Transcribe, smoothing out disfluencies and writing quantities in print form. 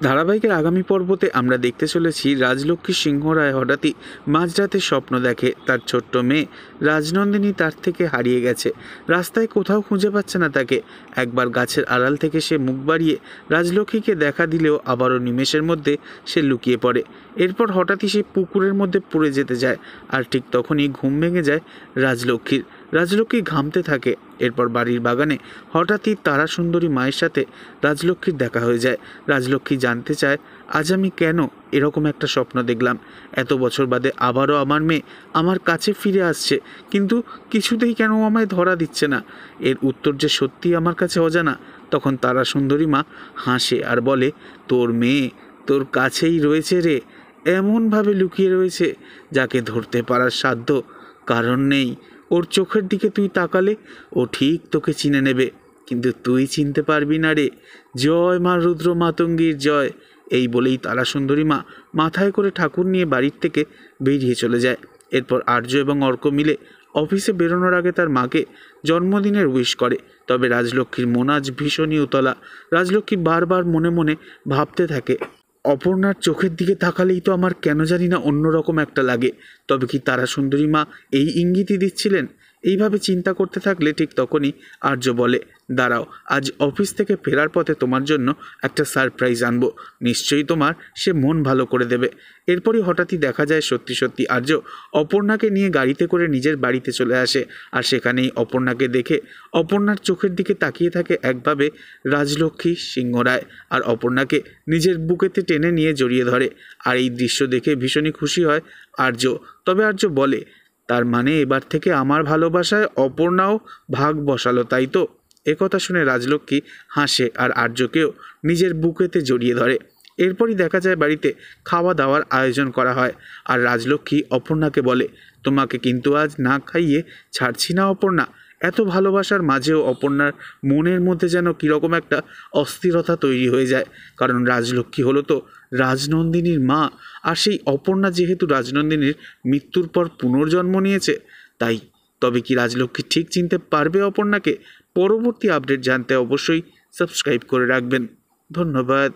ধারাবাহিকের আগামী পর্বতে আমরা দেখতে চলেছি রাজলক্ষ্মী সিংহ রায় হঠাৎই মাঝরাতে স্বপ্ন দেখে তার ছোট্ট মেয়ে রাজনন্দিনী তার থেকে হারিয়ে গেছে। রাস্তায় কোথাও খুঁজে পাচ্ছে না তাকে। একবার গাছের আড়াল থেকে সে মুখ বাড়িয়ে রাজলক্ষ্মীকে দেখা দিলেও আবারও নিমেষের মধ্যে সে লুকিয়ে পড়ে। এরপর হঠাৎই সে পুকুরের মধ্যে পড়ে যেতে যায়, আর ঠিক তখনই ঘুম ভেঙে যায় রাজলক্ষ্মীর। রাজলক্ষ্মী ঘামতে থাকে। এরপর বাড়ির বাগানে হঠাৎই তারা সুন্দরী মায়ের সাথে রাজলক্ষ্মীর দেখা হয়ে যায়। রাজলক্ষ্মী জানতে চায়, আজ আমি কেন এরকম একটা স্বপ্ন দেখলাম? এত বছর বাদে আবারও আমার মেয়ে আমার কাছে ফিরে আসছে, কিন্তু কিছুতেই কেন আমায় ধরা দিচ্ছে না? এর উত্তর যে সত্যি আমার কাছে অজানা। তখন তারা সুন্দরী মা হাসে আর বলে, তোর মেয়ে তোর কাছেই রয়েছে রে, এমনভাবে লুকিয়ে রয়েছে যাকে ধরতে পারার সাধ্য কারণ নেই। ওর চোখের দিকে তুই তাকালে ও ঠিক তোকে চিনে নেবে, কিন্তু তুই চিনতে পারবি না রে। জয় মা রুদ্র মাতঙ্গীর জয়। এই বলেই তারা সুন্দরী মা মাথায় করে ঠাকুর নিয়ে বাড়ির থেকে বেরিয়ে চলে যায়। এরপর আর্য এবং অর্ক মিলে অফিসে বেরোনোর আগে তার মাকে জন্মদিনের উইশ করে। তবে রাজলক্ষ্মীর মন আজ ভীষণই উতলা। রাজলক্ষ্মী বারবার মনে মনে ভাবতে থাকে, অপর্ণার চোখের দিকে তাকালেই তো আমার কেন জানি না অন্যরকম একটা লাগে। তবে কি তারা সুন্দরী মা এই ইঙ্গিতই দিচ্ছিলেন? এইভাবে চিন্তা করতে থাকলে ঠিক তখনই আর্য বলে, দাঁড়াও, আজ অফিস থেকে ফেরার পথে তোমার জন্য একটা সারপ্রাইজ আনবো, নিশ্চয়ই তোমার সে মন ভালো করে দেবে। এরপরই হঠাৎই দেখা যায় সত্যি সত্যি আর্য অপর্ণাকে নিয়ে গাড়িতে করে নিজের বাড়িতে চলে আসে। আর সেখানেই অপর্ণাকে দেখে অপর্ণার চোখের দিকে তাকিয়ে থাকে একভাবে রাজলক্ষ্মী সিংহ রায়, আর অপর্ণাকে নিজের বুকেতে টেনে নিয়ে জড়িয়ে ধরে। আর এই দৃশ্য দেখে ভীষণই খুশি হয় আর্য। তবে আর্য বলে, তার মানে এবার থেকে আমার ভালোবাসায় অপর্ণাও ভাগ বসালো, তাই তো? একথা শুনে রাজলক্ষ্মী হাসে আর আর্যকেও নিজের বুকেতে জড়িয়ে ধরে। এরপরই দেখা যায় বাড়িতে খাওয়া দাওয়ার আয়োজন করা হয়। আর রাজলক্ষ্মী অপর্ণাকে বলে, তোমাকে কিন্তু আজ না খাইয়ে ছাড়ছি না অপর্ণা। এত ভালোবাসার মাঝেও অপর্ণার মনের মধ্যে যেন কীরকম একটা অস্থিরতা তৈরি হয়ে যায়, কারণ রাজলক্ষ্মী হলো তো রাজনন্দিনীর মা। আর সেই অপর্ণা যেহেতু রাজনন্দিনীর মৃত্যুর পর পুনর্জন্ম নিয়েছে, তাই। তবে কি রাজলক্ষ্মী ঠিক চিনতে পারবে অপর্ণাকে? পরবর্তী আপডেট জানতে অবশ্যই সাবস্ক্রাইব করে রাখবেন। ধন্যবাদ।